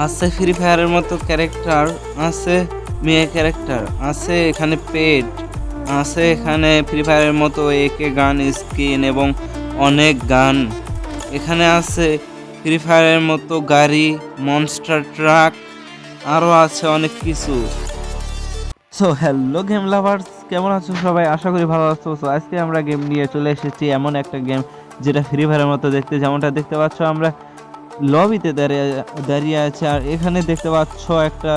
আছে ফ্রি ফায়ারের মতো ক্যারেক্টার, আছে মেয়ে ক্যারেক্টার, আছে এখানে পেট, আছে এখানে ফ্রি ফায়ারের মতো একে গান স্কিন এবং অনেক গান। এখানে আছে ফ্রি ফায়ারের মতো গাড়ি, মনস্টার ট্রাক, আরও আছে অনেক কিছু। সো হ্যালো গেম লাভার্স, কেমন আছো সবাই? আশা করি ভালো আছো। সো আজকে আমরা গেম নিয়ে চলে এসেছি, এমন একটা গেম যেটা ফ্রি ফায়ারের মতো দেখতে। যেমনটা দেখতে পাচ্ছ আমরা লবিতে দাঁড়িয়ে দাঁড়িয়ে আছে, আর এখানে দেখতে পাচ্ছ একটা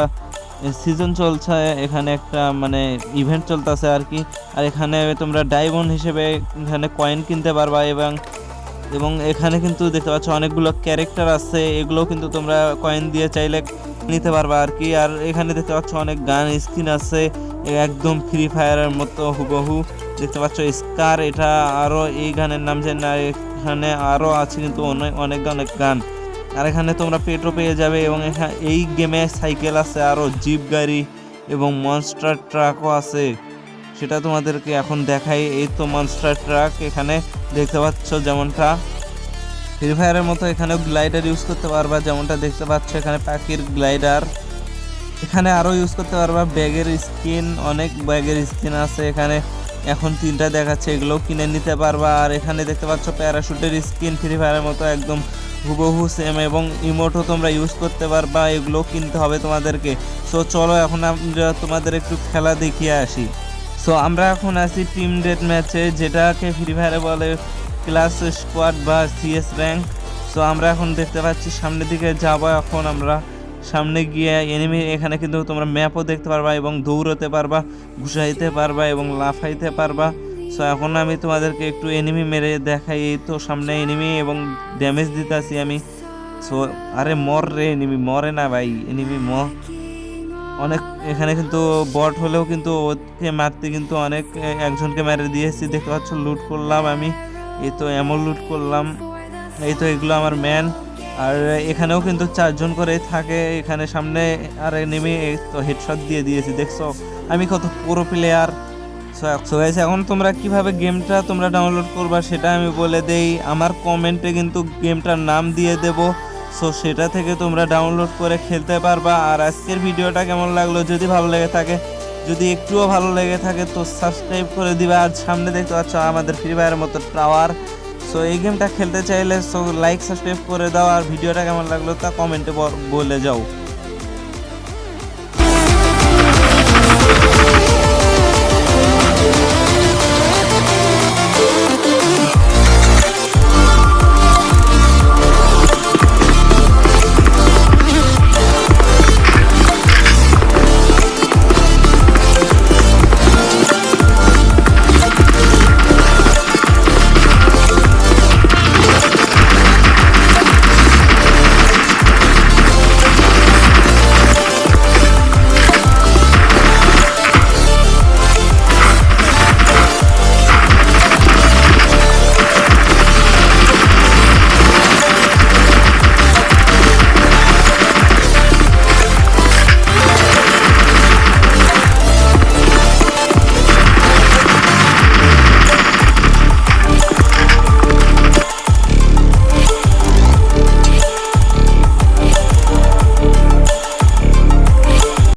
সিজন চলছে, এখানে একটা মানে ইভেন্ট চলতেছে আর কি। আর এখানে তোমরা ডায়মন্ড হিসেবে এখানে কয়েন কিনতে পারবা, এবং এবং এখানে কিন্তু দেখতে পাচ্ছ অনেকগুলো ক্যারেক্টার আছে, এগুলো কিন্তু তোমরা কয়েন দিয়ে চাইলে নিতে পারবা আর কি। আর এখানে দেখতে পাচ্ছ অনেক গান স্কিন আছে, একদম ফ্রি ফায়ারের মতো হুবহু দেখতে পাচ্ছ স্কার, এটা আরো এই গানের নাম জানি না, এখানে আরো আছে কিন্তু অনেক অনেক অনেক গান। আর এখানে তোমরা পেট্রো পেয়ে যাবে, এবং এই গেমে সাইকেল আছে, আরো জিপ গাড়ি এবং মনস্টার ট্রাকও আছে, সেটা তোমাদেরকে এখন দেখাই। এই তো মনস্টার ট্রাক এখানে দেখতে পাচ্ছ, যেমনটা ফ্রি ফায়ারের মতো এখানেও গ্লাইডার ইউজ করতে পারবা, যেমনটা দেখতে পাচ্ছ এখানে পাখির গ্লাইডার। এখানে আরো ইউজ করতে পারবা ব্যাগের স্কিন, অনেক ব্যাগের স্কিন আছে এখানে, এখন 3টা দেখাচ্ছে, এগুলোও কিনে নিতে পারবা। আর এখানে দেখতে পাচ্ছ প্যারাশুটের স্কিন, ফ্রি ফায়ারের মতো একদম হুবহু সেম, এবং ইমোটও তোমরা ইউজ করতে পারবা, এগুলো কিনতে হবে তোমাদেরকে। সো চলো এখন আমরা তোমাদের একটু খেলা দেখিয়ে আসি। সো আমরা এখন আছি টিম ডেট ম্যাচে, যেটাকে ফ্রি ফায়ারে বলে ক্লাস স্কোয়াড বা সিএস র্যাঙ্ক। সো আমরা এখন দেখতে পাচ্ছি সামনের দিকে যাবো, এখন আমরা সামনে গিয়ে এনিমি, এখানে কিন্তু তোমরা ম্যাপও দেখতে পারবা এবং দৌড়াতে পারবা, ঘুষাইতে পারবা এবং লাফাইতে পারবা। সো এখন আমি তোমাদেরকে একটু এনিমি মেরে দেখাই। এই তো সামনে এনিমি এবং ড্যামেজ দিতেছি আমি। সো আরে মর রে, এনিমি মরে না ভাই, এনিমি অনেক এখানে কিন্তু বট হলেও কিন্তু ওকে মারতে কিন্তু অনেক একজনকে মেরে দিয়েছি, দেখতে পাচ্ছ লুট করলাম আমি, এই তো এমন লুট করলাম, এই তো এগুলো আমার ম্যান। আর এখানেও কিন্তু 4জন করে থাকে এখানে সামনে, আর নেমে এই তো হেডশট দিয়ে দিয়েছি, দেখছো আমি কত পুরো প্লেয়ার। সো গাইস, এখন তোমরা কিভাবে গেমটা তোমরা ডাউনলোড করবা সেটা আমি বলে দেই, আমার কমেন্টে কিন্তু গেমটার নাম দিয়ে দেব। সো সেটা থেকে তোমরা ডাউনলোড করে খেলতে পারবা। আর আজকের ভিডিওটা কেমন লাগলো, যদি ভালো লেগে থাকে, যদি একটুও ভালো লেগে থাকে তো সাবস্ক্রাইব করে দিবা। আর সামনে দেখতে পাচ্ছ আমাদের ফ্রি ফায়ারের মতো টাওয়ার। সো এই গেমটা খেলতে চাইলে সো লাইক সাবস্ক্রাইব করে দাও, আর ভিডিওটা কেমন লাগলো তা কমেন্টে বলে যাও।